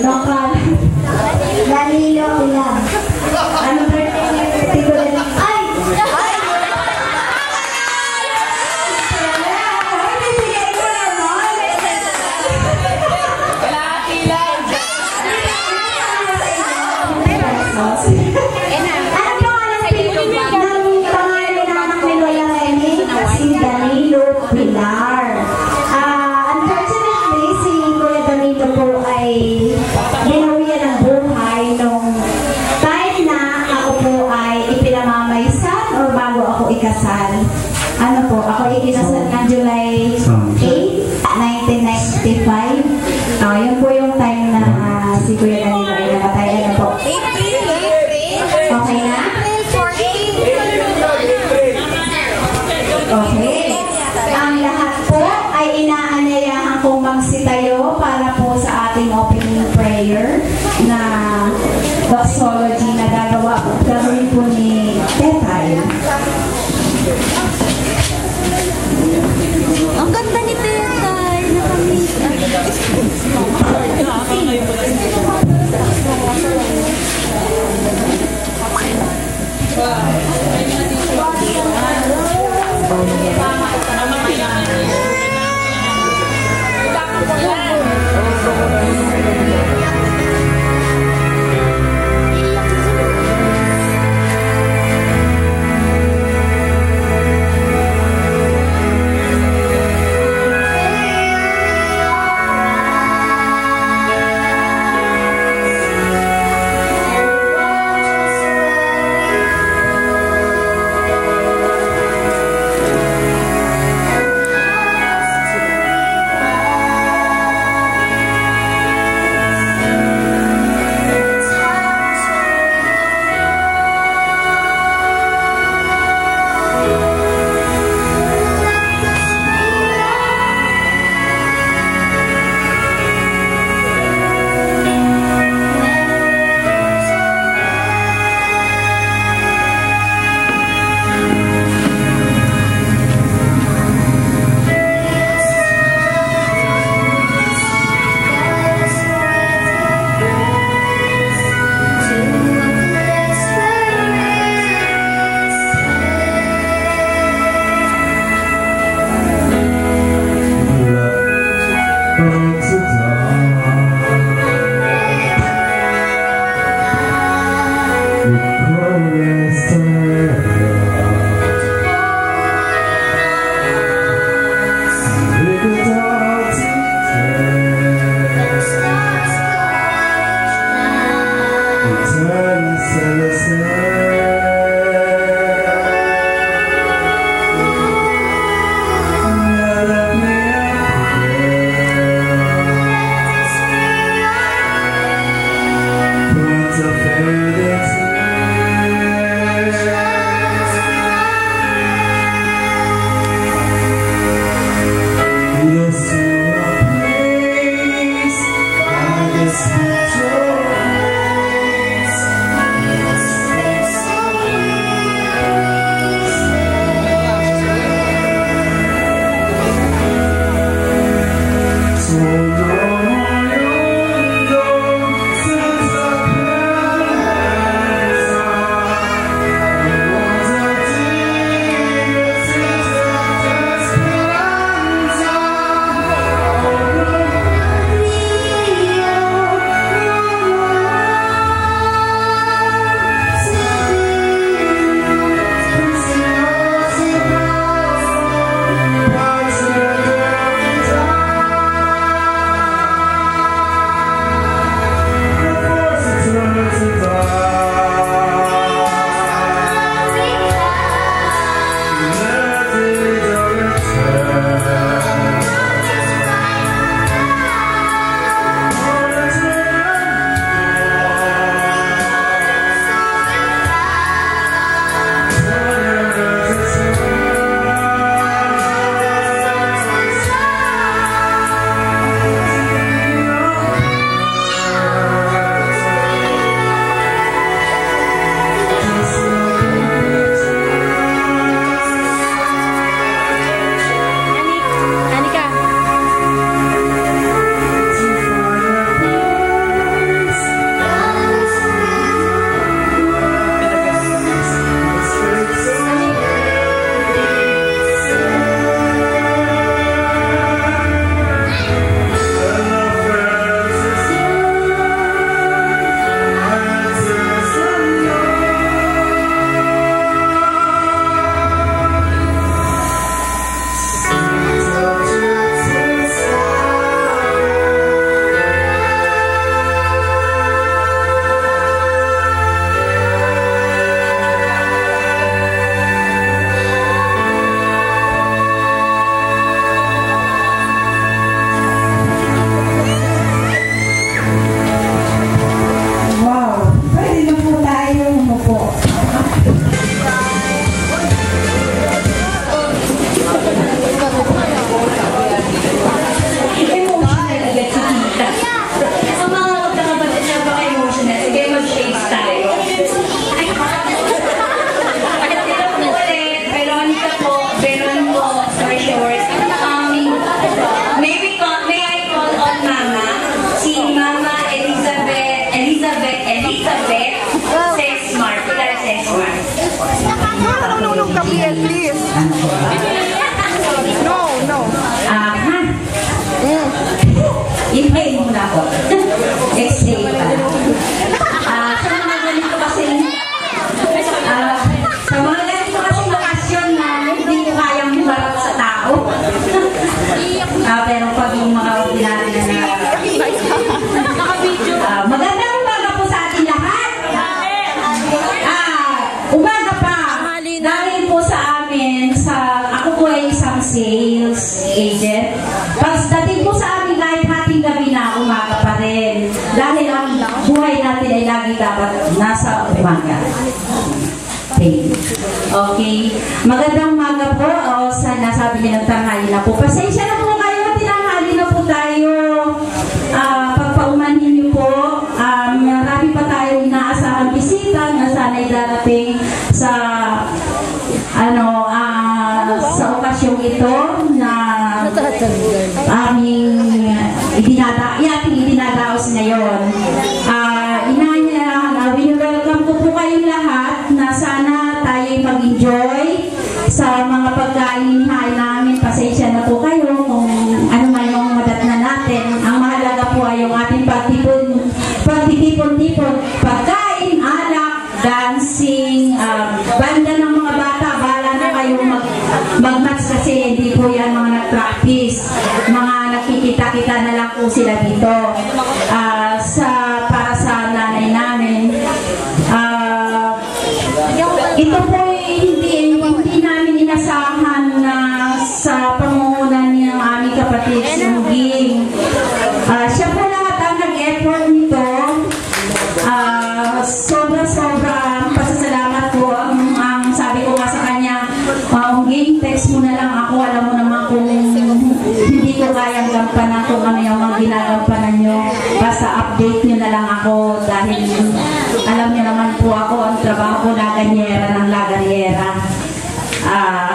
Local. Danilo lang. Ano birthday niya? Tito Danilo. Ay! Ay! Ikasal. Ano po, ako ikinasal ng July 8, 1995. Yun po yung time na si Kuya Danilo ay namatay. Ano po? Okay na? Okay. Ang lahat po ay inaanyayahan kong magsitayo para po sa ating opening prayer na doxology na gagawin po ni Tetay. Ang ganda ni Tetay. Nakamiss. marunong kami at least. No. Ha? Inhale muna ako. Exhale pa. Sa mga ganito kasi, okasyon na hindi ko kayang humarap sa tao. Pero pag yung mga ordinary na magandang umaga po sa ating lahat. Umaga pa. Dahil po sa amin, ako po ay isang sales agent. Pagdating po sa amin kahit hating gabi na, umaga pa rin. Dahil ang buhay natin ay lagi dapat nasa umaga. Okay. Magandang umaga po. Nasabi niya ng tanghali na po. Pasensya na po kayo. Tinanghali na po tayo. Pagpaumanhin niyo po. Marami pa tayong inaasahang bisita na sana'y darating sa okasyong ito na aming idinadaos ngayon. Welcome ko po kayong lahat na sana tayo'y mag-enjoy sa mga pagkain namin. Pasensya na po kayo kung ano man yung madat na natin. Ang mahalaga po ay yung ating pagtitipon-tipon, pagkain, alak, dancing, banda ng mga bata. Bala na kayong mag-match kasi hindi po yan mga nag-practice. Mga nakikita-kita na lang po sila dito. Para sa nanay namin. Ito po hindi namin inasahan na sa pangungunan ng aming kapatid Sungging. Siya po lahat ang nag-effort nito. Sobra-sobra pasasalamat po ang sabi ko nga sa kanya, Sungging, text mo na lang ako. Alam mo naman kung hindi ko kayang gampanan kung ano yung mga ginagampanan nyo. Basta update nyo na lang ako dahil alam nyo naman po ako ang trabaho ko laganyera ng laganyera.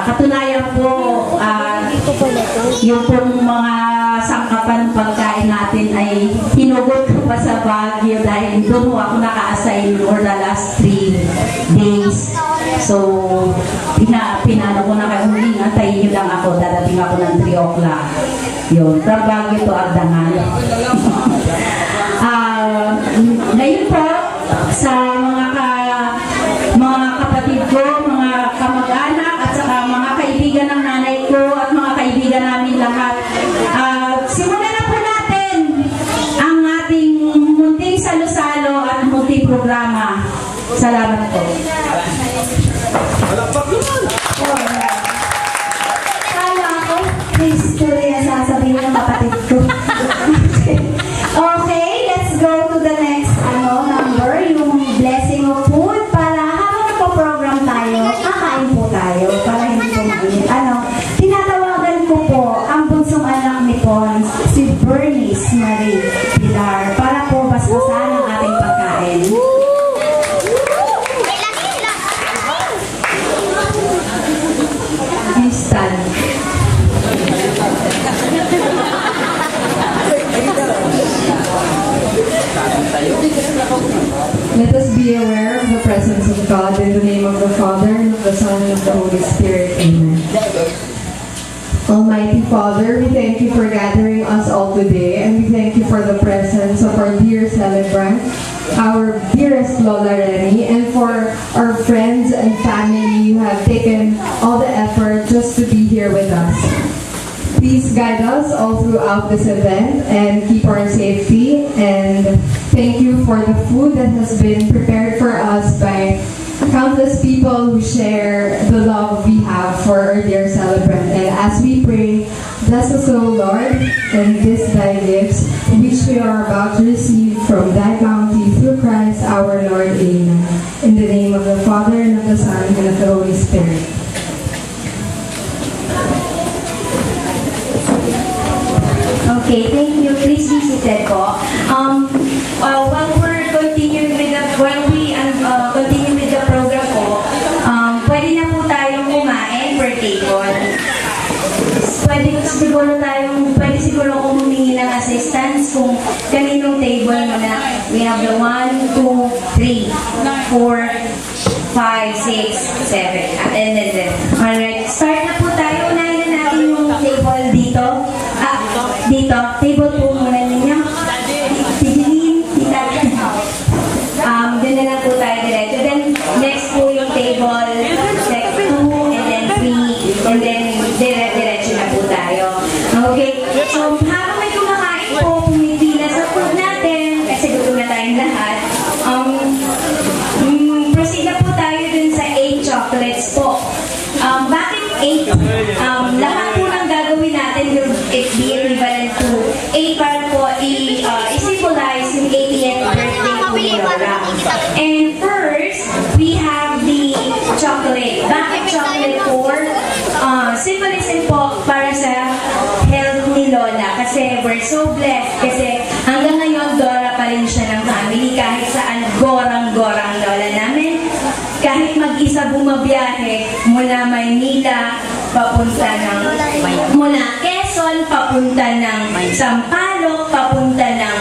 Katunayan po yung pong mga sangkapan pagkain natin ay hinugot ko pa sa Baguio dahil doon ako naka-assign for the last 3 days. So, pinano ko na kayo, antayin nyo lang ako, dadating ako ng 3 o'clock. Yun, from Baguio to Ardangan. Ngayon po, sa mga kapatid ko, mga kamag-anak, at saka mga kaibigan ng nanay ko, at mga kaibigan namin lahat, simulan na po natin ang ating munting salo-salo at munting programa. Salamat po. Kala ako, history na sasabihin ng kapatid ko. Okay, let's go to the next number, yung blessing of food, para habang nagpo-program tayo, kakain po tayo, para hindi po mainit. Tinatawagan ko po ang bunsong anak ni Pons, si Bernice Marie Pilar, para po basbasan ang ating pagkain. Stand. Let us be aware of the presence of God in the name of the Father, and of the Son, and of the Holy Spirit. Amen. Almighty Father, we thank you for gathering us all today, and we thank you for the presence of our dear celebrant, our dearest Lola Reni, and for our friends and family who have taken all the effort just to be here with us. Please guide us all throughout this event and keep our safety. And thank you for the food that has been prepared for us by countless people who share the love we have for our dear celebrant. And as we pray, bless us, O Lord, and this thy gifts, which we are about to receive from thy bounty through Christ our Lord. Amen. In the name of the Father, and of the Son, and of the Holy Spirit. Okay, thank you. Please be seated po. While we're continuing with the program po, pwede na po tayong kumain per table. Pwede siguro kung humingi ng assistance kung kaninong table na We have the 1, 2, 3, 4, 5, 6, 7. And then, alright, start na po tayo. Unahin na natin yung table dito. Dito. Table po muna ninyo. Pidilin. Doon na lang po tayo diretso. Then, next po yung table. Next 2, and then 3, and then diretso na po tayo. Okay? So, habang may kumakain po, pumipila sa food natin, kasi gutom na tayong lahat, proceed na po tayo dun sa 8 chocolates po. Bakit 8? Lahat po ng gagawin natin will be equivalent to 8 para po i-symbolize yung 80th birthday po ni Lola. And first, we have the chocolate. Bakit chocolate for? Symbolism po para sa health ni Lola. Kasi we're so blessed. Kasi hanggang ngayon, Dora pa rin siya ng family. Kahit saan, gorang-gorang Lola namin. Kahit mag-isa bumabiyahe mula Maynila, papunta ng mula Quezon, papunta ng Sampaloc, papunta ng